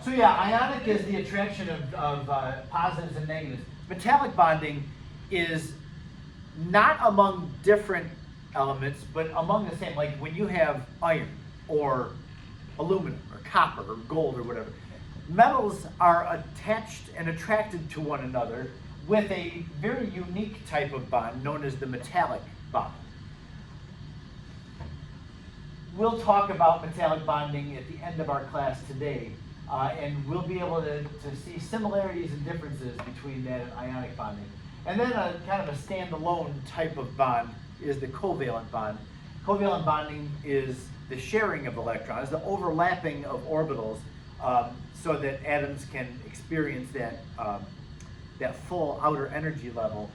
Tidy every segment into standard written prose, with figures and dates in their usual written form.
So yeah, ionic is the attraction of positives and negatives. Metallic bonding is not among different elements, but among the same. Like when you have iron or aluminum or copper or gold or whatever, metals are attached and attracted to one another with a very unique type of bond known as the metallic bond. We'll talk about metallic bonding at the end of our class today, and we'll be able to see similarities and differences between that and ionic bonding. And then a kind of a standalone type of bond is the covalent bond. Covalent bonding is the sharing of electrons, the overlapping of orbitals, so that atoms can experience that full outer energy level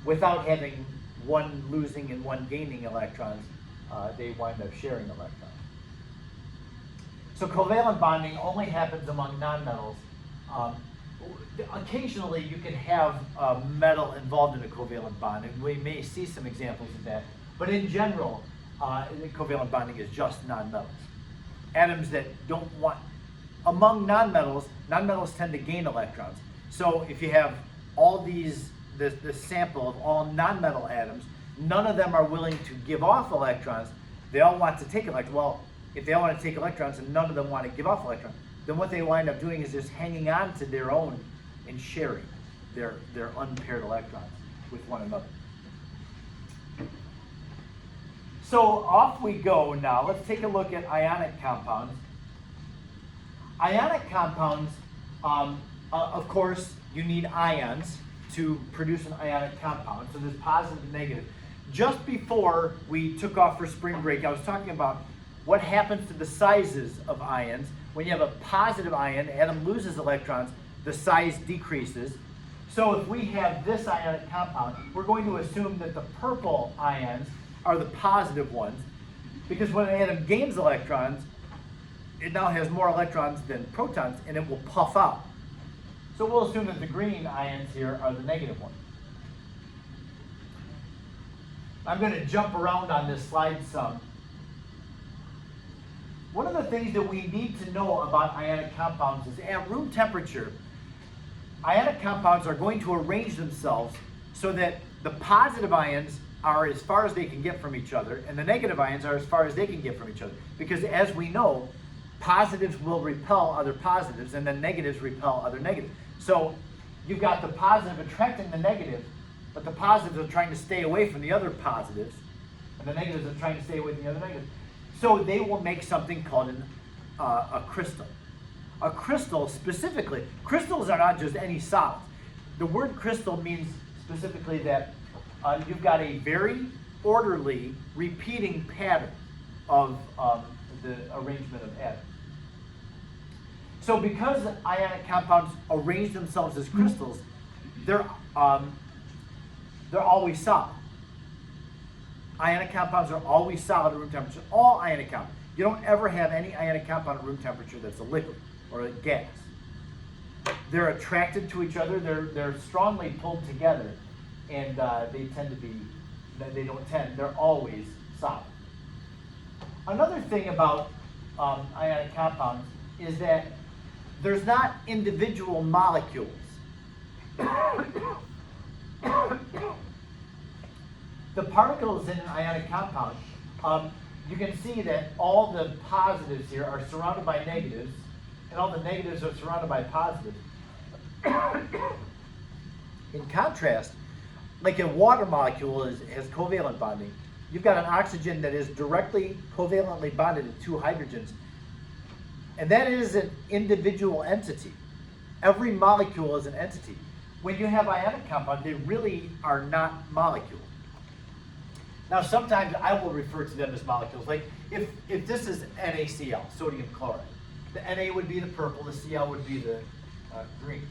without having one losing and one gaining electrons. They wind up sharing electrons. So covalent bonding only happens among nonmetals. Occasionally you can have a metal involved in a covalent bond, and we may see some examples of that. But in general, covalent bonding is just nonmetals. Atoms that don't want, among nonmetals tend to gain electrons. So if you have all these, this sample of all nonmetal atoms, none of them are willing to give off electrons. They all want to take electrons. Well, if they all want to take electrons and none of them want to give off electrons, then what they wind up doing is just hanging on to their own and sharing their unpaired electrons with one another. So off we go now. Let's take a look at ionic compounds. Ionic compounds, of course, you need ions to produce an ionic compound. So there's positive and negative. Just before we took off for spring break, I was talking about what happens to the sizes of ions. When you have a positive ion, the atom loses electrons, the size decreases. So if we have this ionic compound, we're going to assume that the purple ions are the positive ones, because when an atom gains electrons, it now has more electrons than protons, and it will puff out. So we'll assume that the green ions here are the negative ones. I'm going to jump around on this slide some. One of the things that we need to know about ionic compounds is at room temperature, ionic compounds are going to arrange themselves so that the positive ions are as far as they can get from each other, and the negative ions are as far as they can get from each other. Because as we know, positives will repel other positives, and then negatives repel other negatives. So you've got the positive attracting the negative, but the positives are trying to stay away from the other positives, and the negatives are trying to stay away from the other negatives. So they will make something called a crystal. A crystal, specifically, crystals are not just any solids. The word crystal means specifically that you've got a very orderly, repeating pattern of the arrangement of atoms. So because ionic compounds arrange themselves as crystals, they're always solid. Ionic compounds are always solid at room temperature. All ionic compounds. You don't ever have any ionic compound at room temperature that's a liquid or a gas. They're attracted to each other. They're strongly pulled together, and they tend to be. They're always solid. Another thing about ionic compounds is that there's not individual molecules. The particles in an ionic compound, you can see that all the positives here are surrounded by negatives, and all the negatives are surrounded by positives. In contrast, like a water molecule has covalent bonding. You've got an oxygen that is directly covalently bonded to two hydrogens, and that is an individual entity. Every molecule is an entity. When you have ionic compounds, they really are not molecules. Now, sometimes I will refer to them as molecules. Like if this is NaCl, sodium chloride, the Na would be the purple, the Cl would be the green.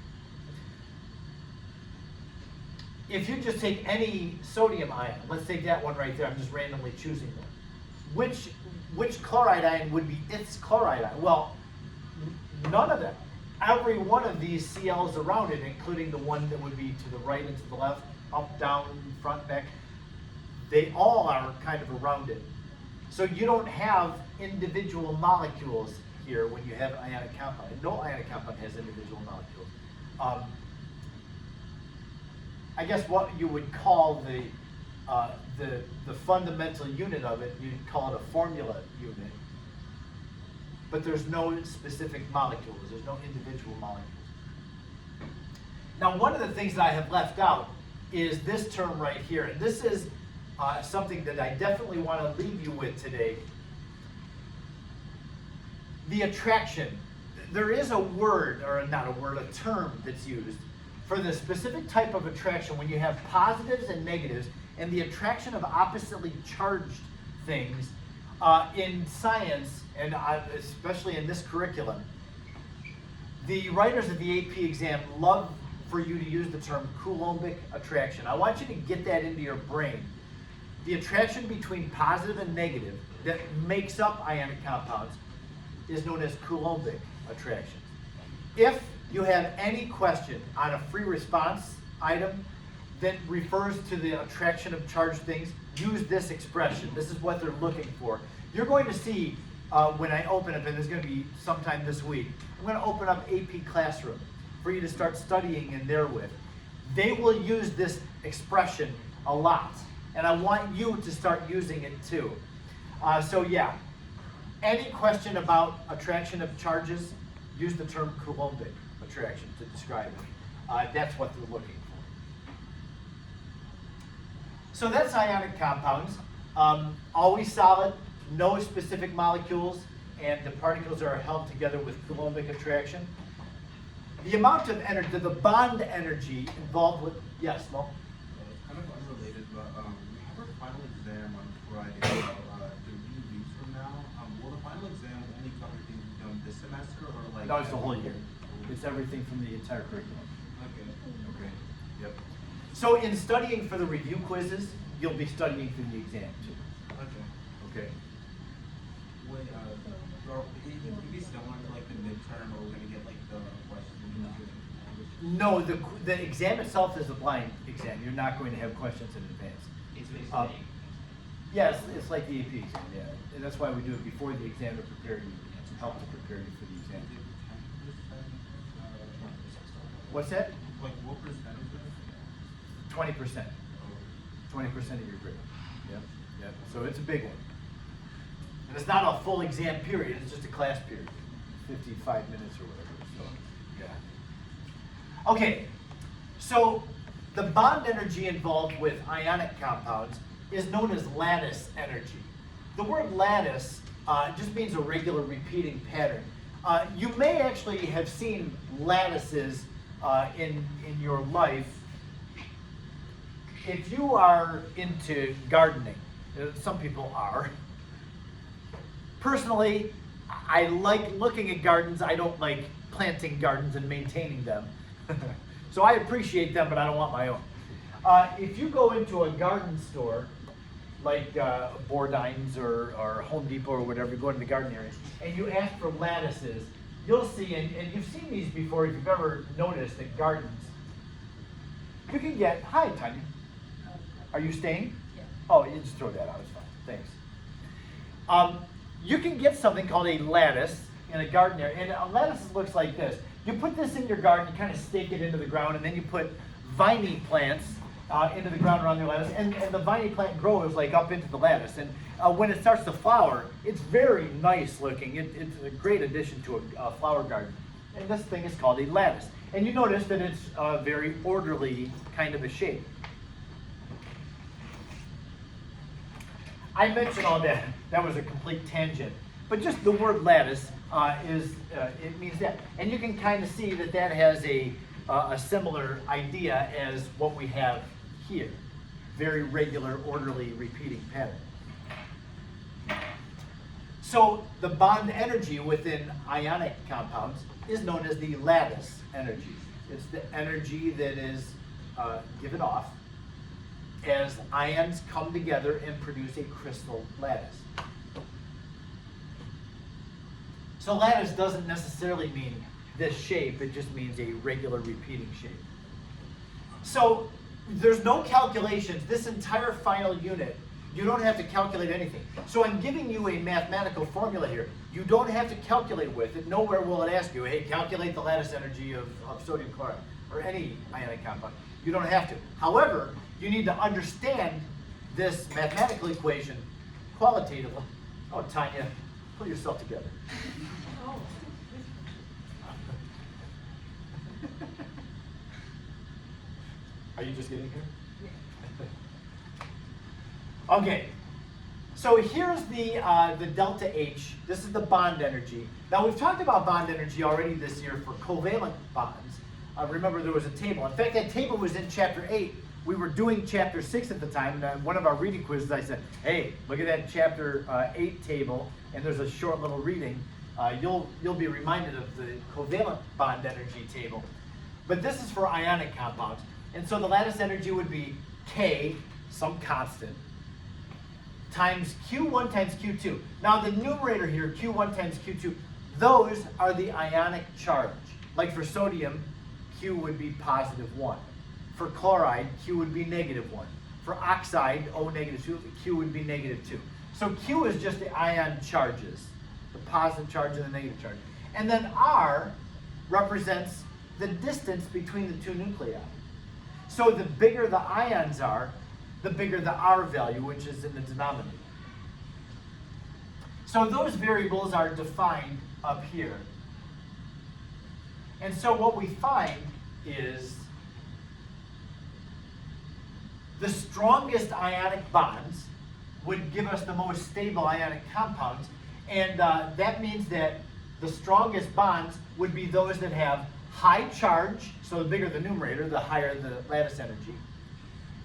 If you just take any sodium ion, let's take that one right there, I'm just randomly choosing one. Which chloride ion would be its chloride ion? Well, none of them. Every one of these Cl's around it, including the one that would be to the right and to the left, up, down, front, back, they all are kind of around it. So you don't have individual molecules here when you have an ionic compound. And no ionic compound has individual molecules. I guess what you would call the fundamental unit of it, you'd call it a formula unit. But there's no specific molecules. There's no individual molecules. Now, one of the things that I have left out is this term right here. And this is something that I definitely want to leave you with today. The attraction. There is a word, or not a word, a term that's used for the specific type of attraction when you have positives and negatives and the attraction of oppositely charged things in science, and especially in this curriculum. The writers of the AP exam love for you to use the term Coulombic attraction. I want you to get that into your brain. The attraction between positive and negative that makes up ionic compounds is known as Coulombic attraction. If you have any question on a free response item that refers to the attraction of charged things, use this expression. This is what they're looking for. You're going to see when I open up, and it's going to be sometime this week, I'm going to open up AP Classroom for you to start studying in there with. They will use this expression a lot, and I want you to start using it too. So yeah, any question about attraction of charges, use the term Coulombic attraction to describe it. That's what they're looking for. So that's ionic compounds. Always solid, no specific molecules, and the particles are held together with Coulombic attraction. The amount of energy, the bond energy involved with, yes, Mo? Kind of unrelated, but we have our final exam on Friday, about 3 weeks from now. Will the final exam only cover things we've done this semester, or like? No, it's the whole year. It's everything from the entire curriculum. Okay. Okay. Yep. So in studying for the review quizzes, you'll be studying for the exam too. Okay. Okay. Wait, it could be similar to like the midterm, or we're gonna get like the questions. No, the exam itself is a blind exam. You're not going to have questions in advance. It's basically Yes, it's like the AP exam, yeah. And that's why we do it before the exam to prepare you, to help to prepare you for the exam. What's that? Like what percentage of it? 20%. 20% of your grade. Yep, yep. So it's a big one. And it's not a full exam period, it's just a class period. 55 minutes or whatever, so, yeah. Okay, so the bond energy involved with ionic compounds is known as lattice energy. The word lattice just means a regular repeating pattern. You may actually have seen lattices in your life. If you are into gardening, some people are. Personally, I like looking at gardens. I don't like planting gardens and maintaining them. So I appreciate them, but I don't want my own. If you go into a garden store, like Bordines or Home Depot or whatever, you go into the garden area, and you ask for lattices, you'll see, and you've seen these before if you've ever noticed at gardens, you can get, hi Tanya, are you staying? Yeah. Oh, you just throw that out, it's fine, thanks. You can get something called a lattice in a garden area, and a lattice looks like this. You put this in your garden, you kind of stake it into the ground, and then you put viney plants into the ground around your lattice, and the viney plant grows like up into the lattice. And when it starts to flower, it's very nice looking. It's a great addition to a flower garden. And this thing is called a lattice. And you notice that it's a very orderly kind of a shape. I mentioned all that. That was a complete tangent. But just the word lattice it means that. And you can kind of see that that has a similar idea as what we have here. Very regular, orderly, repeating pattern. So the bond energy within ionic compounds is known as the lattice energy. It's the energy that is given off as ions come together and produce a crystal lattice. So lattice doesn't necessarily mean this shape, it just means a regular repeating shape. So there's no calculations. This entire final unit, you don't have to calculate anything. So I'm giving you a mathematical formula here. You don't have to calculate with it. Nowhere will it ask you, hey, calculate the lattice energy of sodium chloride or any ionic compound. You don't have to. However, you need to understand this mathematical equation qualitatively. Oh, Tanya, pull yourself together. Are you just getting here? Okay. So here's the delta H. This is the bond energy. Now we've talked about bond energy already this year for covalent bonds. Remember there was a table. In fact, that table was in chapter 8. We were doing chapter 6 at the time, and one of our reading quizzes I said, hey, look at that chapter 8 table, and there's a short little reading. You'll be reminded of the covalent bond energy table. But this is for ionic compounds. And so the lattice energy would be K, some constant, times Q1 times Q2. Now the numerator here, Q1 times Q2, those are the ionic charge. Like for sodium, Q would be positive 1. For chloride, Q would be negative 1. For oxide, O negative 2, Q would be negative 2. So Q is just the ion charges, the positive charge and the negative charge. And then R represents the distance between the two nuclei. So the bigger the ions are, the bigger the R value, which is in the denominator. So those variables are defined up here. And so what we find is the strongest ionic bonds would give us the most stable ionic compounds, and that means that the strongest bonds would be those that have high charge, so the bigger the numerator, the higher the lattice energy.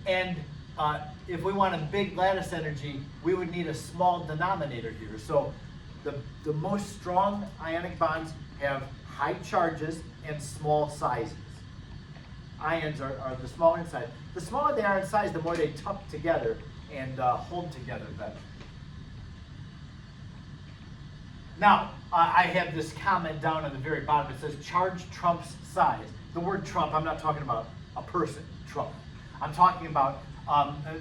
And if we want a big lattice energy, we would need a small denominator here. So the most strong ionic bonds have high charges and small sizes. Ions are the smaller in size. The smaller they are in size, the more they tuck together and hold together better. Now, I have this comment down at the very bottom. It says charge trumps size. The word trump, I'm not talking about a person, trump. I'm talking about,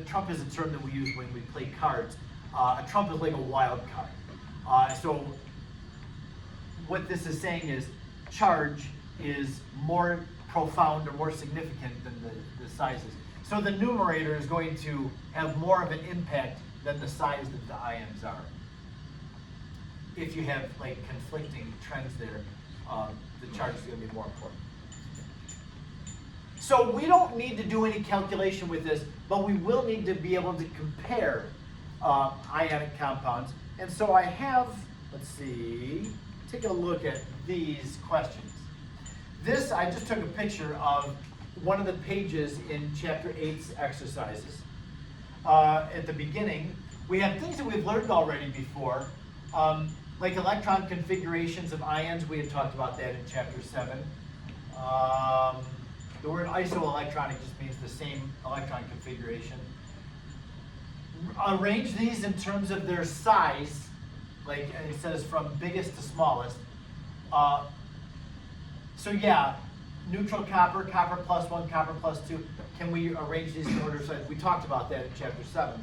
trump is a term that we use when we play cards. A trump is like a wild card. So what this is saying is charge is more profound or more significant than the sizes. So the numerator is going to have more of an impact than the size that the ions are. If you have like conflicting trends there, the charge is going to be more important. So we don't need to do any calculation with this, but we will need to be able to compare ionic compounds. And so I have, let's see, take a look at these questions. This, I just took a picture of one of the pages in chapter 8's exercises. At the beginning, we have things that we've learned already before, like electron configurations of ions. We had talked about that in chapter 7. The word isoelectronic just means the same electron configuration. Arrange these in terms of their size, like it says from biggest to smallest. So yeah, neutral copper, copper plus 1, copper plus 2. Can we arrange these in order of size? We talked about that in chapter 7.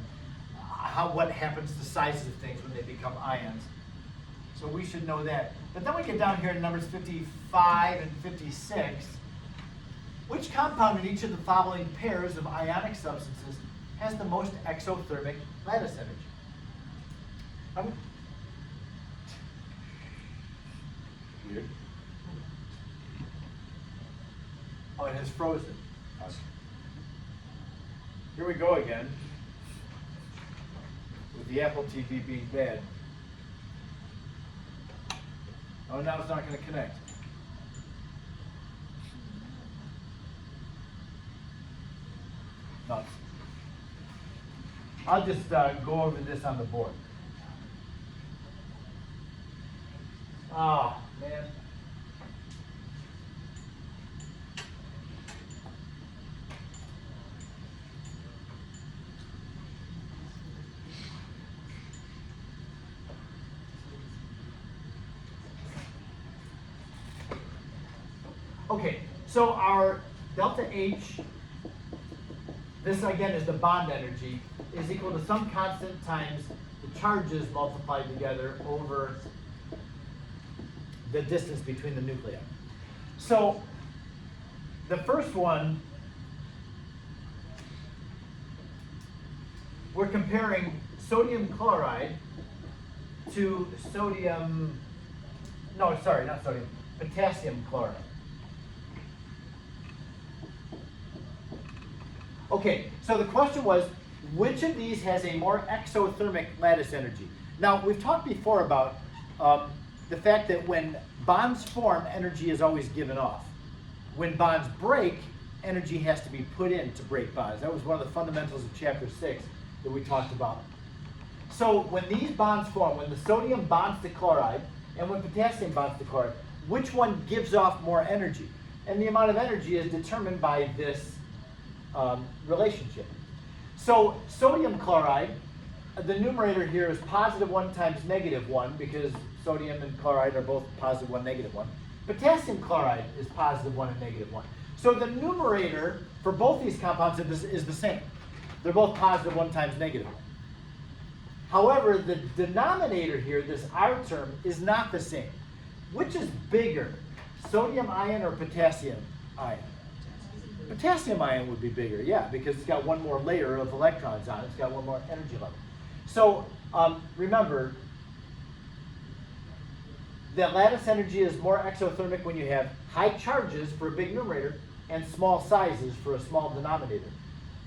What happens to sizes of things when they become ions. So we should know that. But then we get down here to numbers 55 and 56. Which compound in each of the following pairs of ionic substances has the most exothermic lattice energy? Weird. Oh, it has frozen. Here we go again, with the Apple TV being bad. Oh, now it's not going to connect. Nuts. I'll just go over this on the board. Ah, man. Okay, so our delta H, this again is the bond energy, is equal to some constant times the charges multiplied together over the distance between the nuclei. So the first one, we're comparing sodium chloride to potassium chloride. Okay, so the question was, which of these has a more exothermic lattice energy? Now, we've talked before about the fact that when bonds form, energy is always given off. When bonds break, energy has to be put in to break bonds. That was one of the fundamentals of chapter 6 that we talked about. So when these bonds form, when the sodium bonds to chloride and when potassium bonds to chloride, which one gives off more energy? And the amount of energy is determined by this relationship. So sodium chloride, the numerator here is +1 times -1 because sodium and chloride are both +1, -1. Potassium chloride is +1 and -1. So the numerator for both these compounds is the same. They're both +1 times -1. However, the denominator here, this R term, is not the same. Which is bigger, sodium ion or potassium ion? Potassium ion would be bigger, yeah, because it's got one more layer of electrons on it. It's got one more energy level. So remember, that lattice energy is more exothermic when you have high charges for a big numerator and small sizes for a small denominator.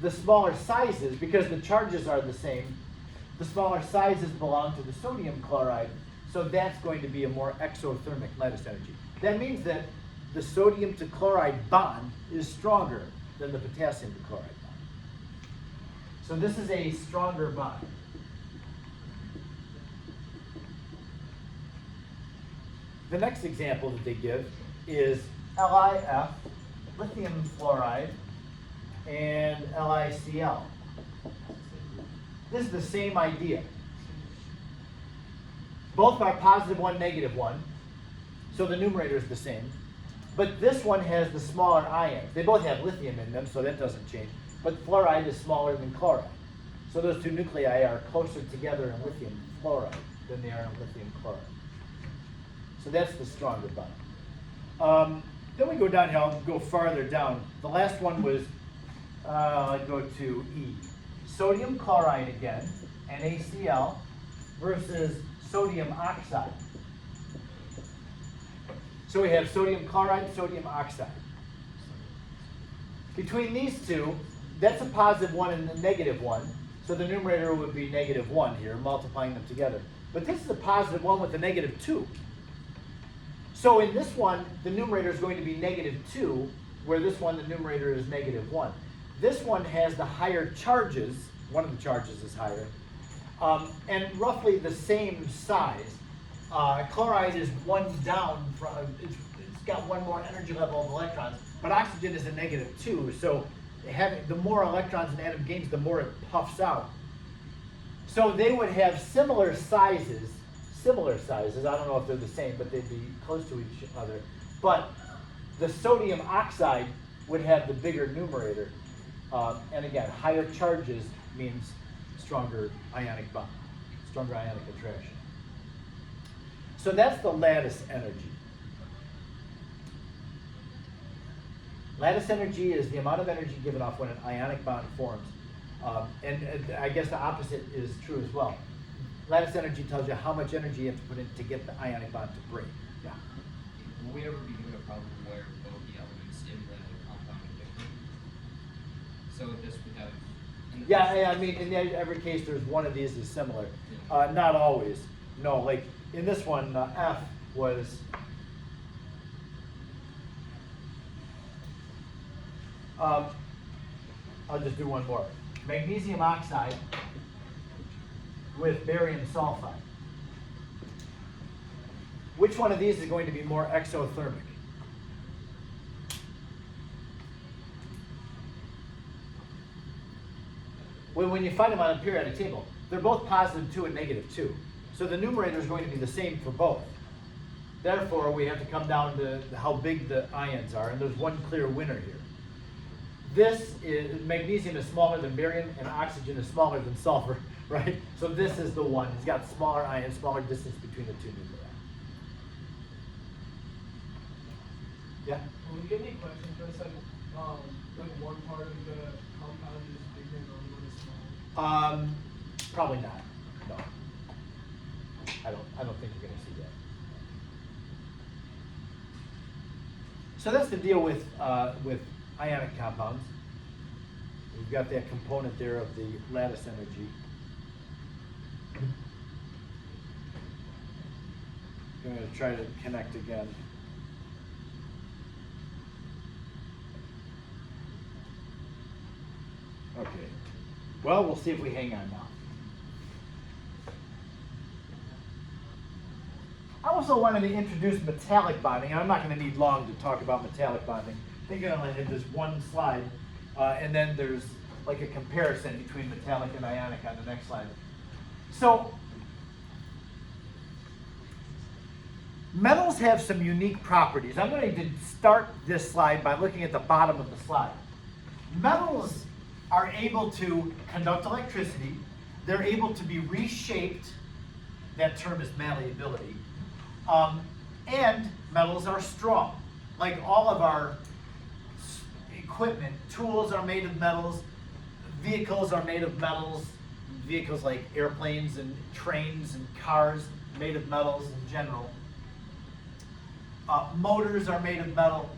The smaller sizes, because the charges are the same, the smaller sizes belong to the sodium chloride, so that's going to be a more exothermic lattice energy. That means that the sodium to chloride bond is stronger than the potassium to chloride bond. So this is a stronger bond. The next example that they give is LiF, lithium fluoride, and LiCl. This is the same idea. Both are +1, -1, so the numerator is the same. But this one has the smaller ions. They both have lithium in them, so that doesn't change. But fluoride is smaller than chloride. So those two nuclei are closer together in lithium fluoride than they are in lithium chloride. So that's the stronger bond. Then we go down here, I'll go farther down. The last one was, I'd go to E. Sodium chloride again, NaCl, versus sodium oxide. So we have sodium chloride, sodium oxide. Between these two, that's a +1 and a -1. So the numerator would be -1 here, multiplying them together. But this is a +1 with a -2. So in this one, the numerator is going to be -2, where this one, the numerator is -1. This one has the higher charges, one of the charges is higher, and roughly the same size. Chloride is one down from, it's got one more energy level of electrons, but oxygen is a -2, so the more electrons an atom gains, the more it puffs out. So they would have similar sizes. I don't know if they're the same, but they'd be close to each other. But the sodium oxide would have the bigger numerator. And again, higher charges means stronger ionic bond, stronger ionic attraction. So that's the lattice energy. Lattice energy is the amount of energy given off when an ionic bond forms. And I guess the opposite is true as well. Lattice energy tells you how much energy you have to put in to get the ionic bond to break. Yeah. Will we ever be given a problem where both the elements in the compound are different? So this would have. Yeah, I mean, in every case, there's one of these is similar. Not always. No, like in this one, F was. I'll just do one more. Magnesium oxide with barium sulfide. Which one of these is going to be more exothermic? Well, when you find them on a periodic table, they're both +2 and -2. So the numerator is going to be the same for both. Therefore, we have to come down to how big the ions are, and there's one clear winner here. Magnesium is smaller than barium, and oxygen is smaller than sulfur, right? So this is the one. It's got smaller ions, smaller distance between the two nuclei. Yeah? Will we get any questions for us, like one part of the compound is bigger and another one is smaller? Probably not, no. I don't think you're gonna see that. So that's the deal with ionic compounds. We've got that component there of the lattice energy. I'm gonna try to connect again. Okay. Well, we'll see if we hang on now. I also wanted to introduce metallic bonding, and I'm not going to need long to talk about metallic bonding. I think I only have this one slide, and then there's like a comparison between metallic and ionic on the next slide. So, metals have some unique properties. I'm going to start this slide by looking at the bottom of the slide. Metals are able to conduct electricity. They're able to be reshaped. That term is malleability. And metals are strong. Like all of our equipment, tools are made of metals, vehicles are made of metals, vehicles like airplanes and trains and cars made of metals in general. Motors are made of metal.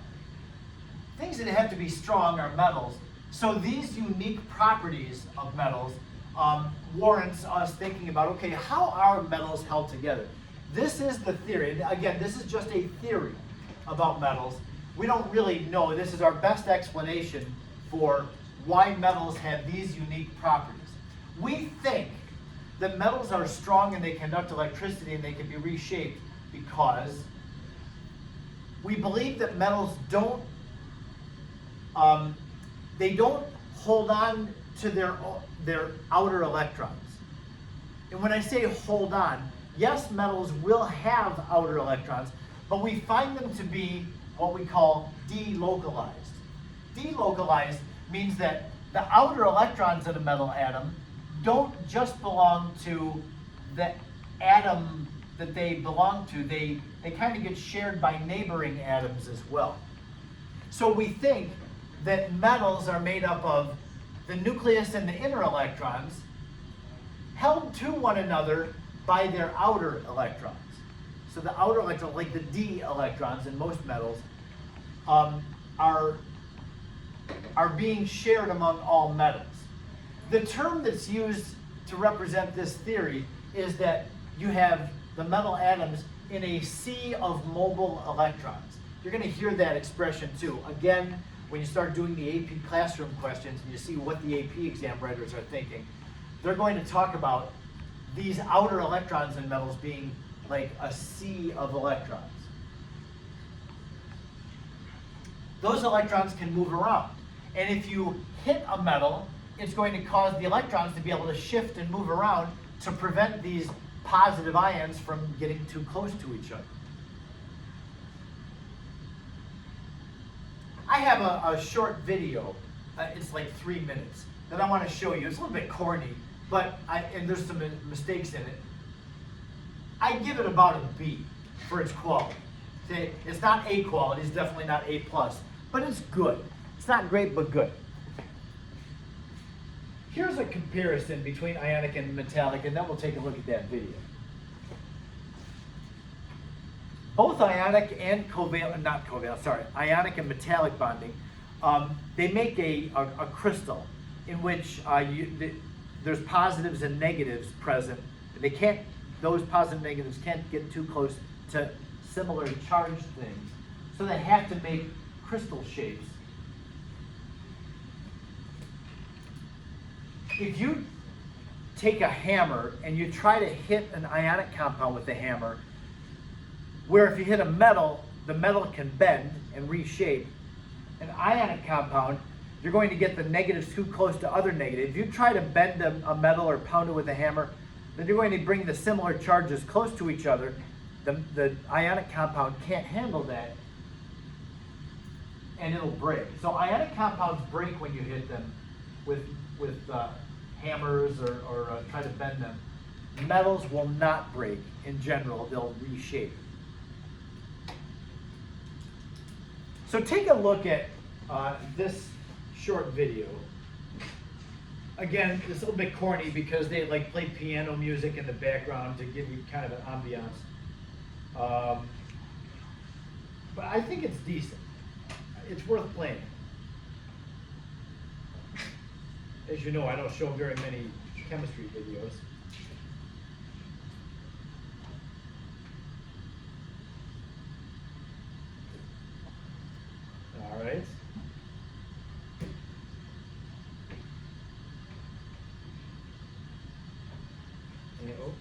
Things that have to be strong are metals. So these unique properties of metals warrants us thinking about, okay, how are metals held together? This is the theory. Again, this is just a theory about metals. We don't really know. This is our best explanation for why metals have these unique properties. We think that metals are strong and they conduct electricity and they can be reshaped because we believe that metals don't hold on to their outer electrons. And when I say hold on, yes, metals will have outer electrons, but we find them to be what we call delocalized. Delocalized means that the outer electrons of a metal atom don't just belong to the atom that they belong to. They kind of get shared by neighboring atoms as well. So we think that metals are made up of the nucleus and the inner electrons held to one another by their outer electrons. So the outer electrons, like the d electrons in most metals, are being shared among all metals. The term that's used to represent this theory is that you have the metal atoms in a sea of mobile electrons. You're going to hear that expression too. Again, when you start doing the AP classroom questions and you see what the AP exam writers are thinking, they're going to talk about these outer electrons in metals being like a sea of electrons. Those electrons can move around. And if you hit a metal, it's going to cause the electrons to be able to shift and move around to prevent these positive ions from getting too close to each other. I have a short video, it's like 3 minutes, that I want to show you. It's a little bit corny, but and there's some mistakes in it. I give it about a B for its quality. It's not A quality, it's definitely not A+, but it's good. It's not great, but good. Here's a comparison between ionic and metallic, and then we'll take a look at that video. Both ionic and ionic and metallic bonding, they make a crystal in which there's positives and negatives present. Those positive and negatives can't get too close to similar charged things, so they have to make crystal shapes. If you take a hammer and you try to hit an ionic compound with the hammer, where if you hit a metal, the metal can bend and reshape. An ionic compound, you're going to get the negatives too close to other negatives. If you try to bend a metal or pound it with a hammer, then you're going to bring the similar charges close to each other. The ionic compound can't handle that, and it'll break. So ionic compounds break when you hit them with hammers or try to bend them. Metals will not break in general, they'll reshape. So take a look at this short video. Again, it's a little bit corny because they like play piano music in the background to give you kind of an ambiance. But I think it's decent. It's worth playing. As you know, I don't show very many chemistry videos. All right. And, oh,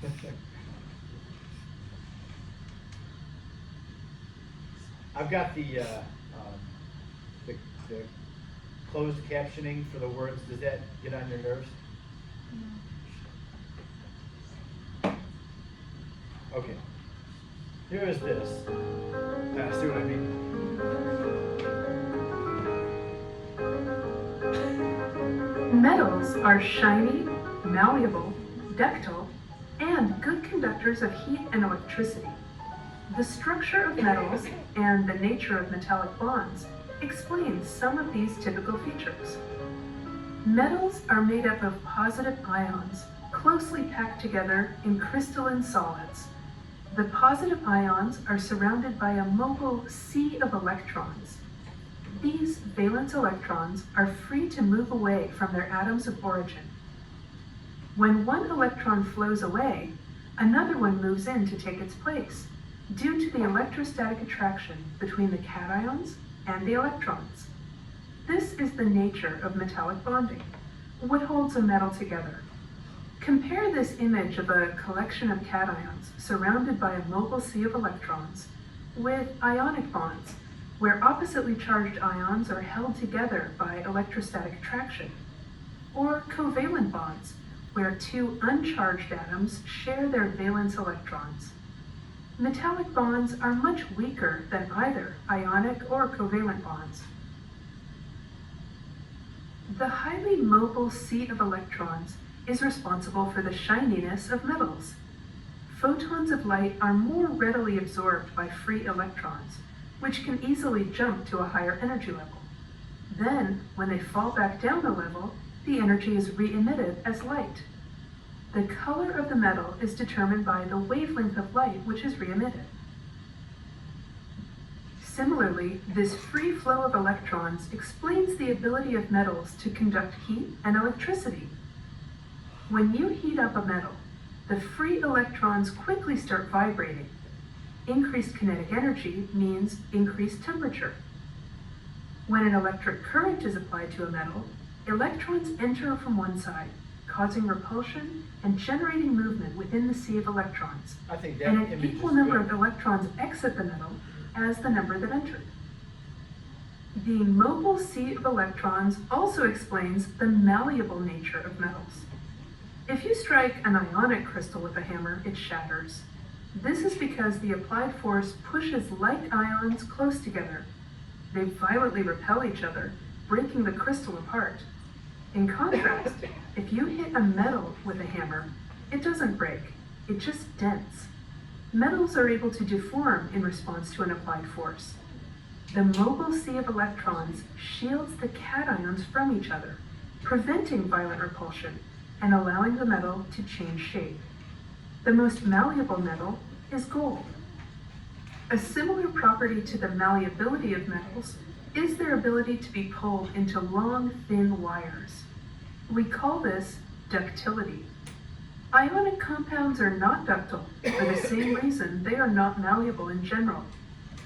okay. I've got the closed captioning for the words. Does that get on your nerves? Okay. Here is this. See what I mean? Metals are shiny, malleable, ductile, and good conductors of heat and electricity. The structure of metals and the nature of metallic bonds explains some of these typical features. Metals are made up of positive ions closely packed together in crystalline solids. The positive ions are surrounded by a mobile sea of electrons. These valence electrons are free to move away from their atoms of origin. When one electron flows away, another one moves in to take its place, due to the electrostatic attraction between the cations and the electrons. This is the nature of metallic bonding, what holds a metal together. Compare this image of a collection of cations surrounded by a mobile sea of electrons with ionic bonds, where oppositely charged ions are held together by electrostatic attraction, or covalent bonds, where two uncharged atoms share their valence electrons. Metallic bonds are much weaker than either ionic or covalent bonds. The highly mobile sea of electrons is responsible for the shininess of metals. Photons of light are more readily absorbed by free electrons, which can easily jump to a higher energy level. Then, when they fall back down a level, the energy is re-emitted as light. The color of the metal is determined by the wavelength of light which is re-emitted. Similarly, this free flow of electrons explains the ability of metals to conduct heat and electricity. When you heat up a metal, the free electrons quickly start vibrating. Increased kinetic energy means increased temperature. When an electric current is applied to a metal, electrons enter from one side, causing repulsion and generating movement within the sea of electrons. I think that And an image equal is number good. of electrons exit the metal as the number that entered. The mobile sea of electrons also explains the malleable nature of metals. If you strike an ionic crystal with a hammer, it shatters. This is because the applied force pushes like ions close together. They violently repel each other, breaking the crystal apart. In contrast, if you hit a metal with a hammer, it doesn't break, it just dents. Metals are able to deform in response to an applied force. The mobile sea of electrons shields the cations from each other, preventing violent repulsion and allowing the metal to change shape. The most malleable metal is gold. A similar property to the malleability of metals is their ability to be pulled into long, thin wires. We call this ductility. Ionic compounds are not ductile for the same reason they are not malleable in general.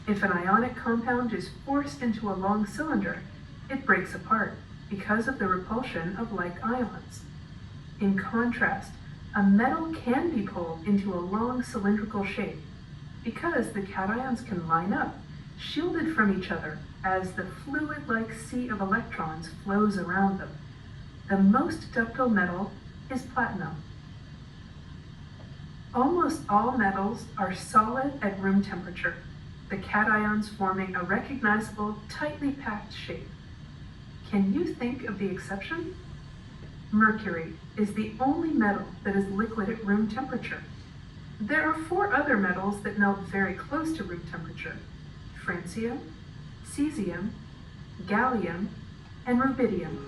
If an ionic compound is forced into a long cylinder, it breaks apart because of the repulsion of like ions. In contrast, a metal can be pulled into a long cylindrical shape because the cations can line up, shielded from each other as the fluid-like sea of electrons flows around them. The most ductile metal is platinum. Almost all metals are solid at room temperature, the cations forming a recognizable, tightly packed shape. Can you think of the exception? Mercury is the only metal that is liquid at room temperature. There are 4 other metals that melt very close to room temperature: francium, cesium, gallium, and rubidium.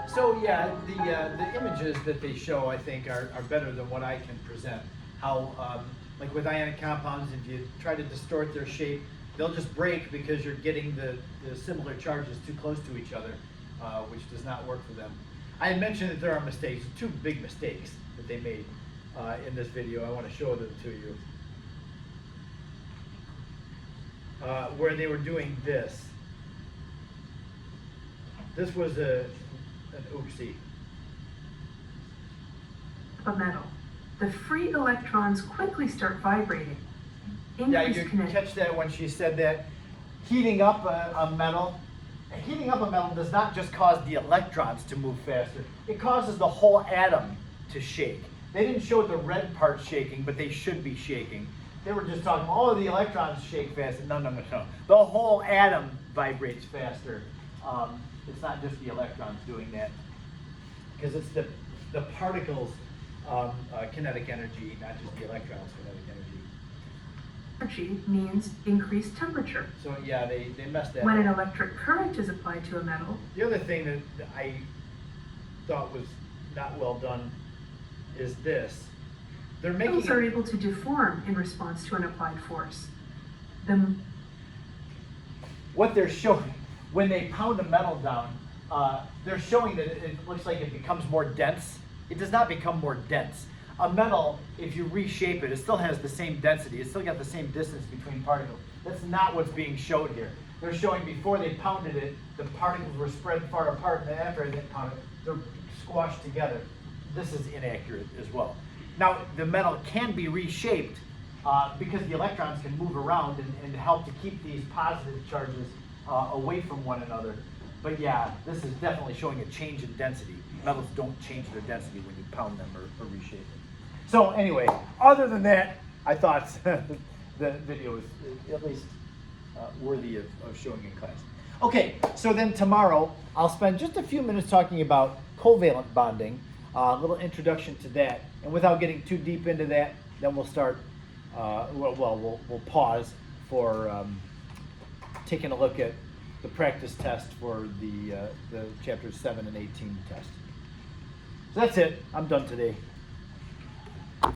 So yeah, the images that they show, I think, are better than what I can present. How, like with ionic compounds, if you try to distort their shape, they'll just break because you're getting the similar charges too close to each other, which does not work for them. I had mentioned that there are mistakes, 2 big mistakes that they made in this video. I want to show them to you. Where they were doing this. This was an oopsie. A metal. The free electrons quickly start vibrating. Yeah, Increased you kinetic. catch that when she said that heating up a metal does not just cause the electrons to move faster, it causes the whole atom to shake. They didn't show the red part shaking, but they should be shaking. They were just talking, oh, the electrons shake faster. No. The whole atom vibrates faster. It's not just the electrons doing that, because it's the particles' kinetic energy, not just the electrons' kinetic energy. Energy means increased temperature. So yeah, they messed that When an up. electric current is applied to a metal, The other thing that I thought was not well done is this. They're making metals are able to deform in response to an applied force. The what they're showing when they pound a metal down. They're showing that it looks like it becomes more dense. It does not become more dense. A metal, if you reshape it, it still has the same density. It's still got the same distance between particles. That's not what's being showed here. They're showing before they pounded it, the particles were spread far apart, and then after they pounded it, they're squashed together. This is inaccurate as well. Now, the metal can be reshaped because the electrons can move around and help to keep these positive charges away from one another. But yeah, this is definitely showing a change in density. Metals don't change their density when you pound them or reshape them. So anyway, other than that, I thought the video is at least worthy of showing in class. Okay, so then tomorrow I'll spend just a few minutes talking about covalent bonding, a little introduction to that, and without getting too deep into that, then we'll start. We'll pause for taking a look at the practice test for the chapters 7 and 18 test. So that's it. I'm done today.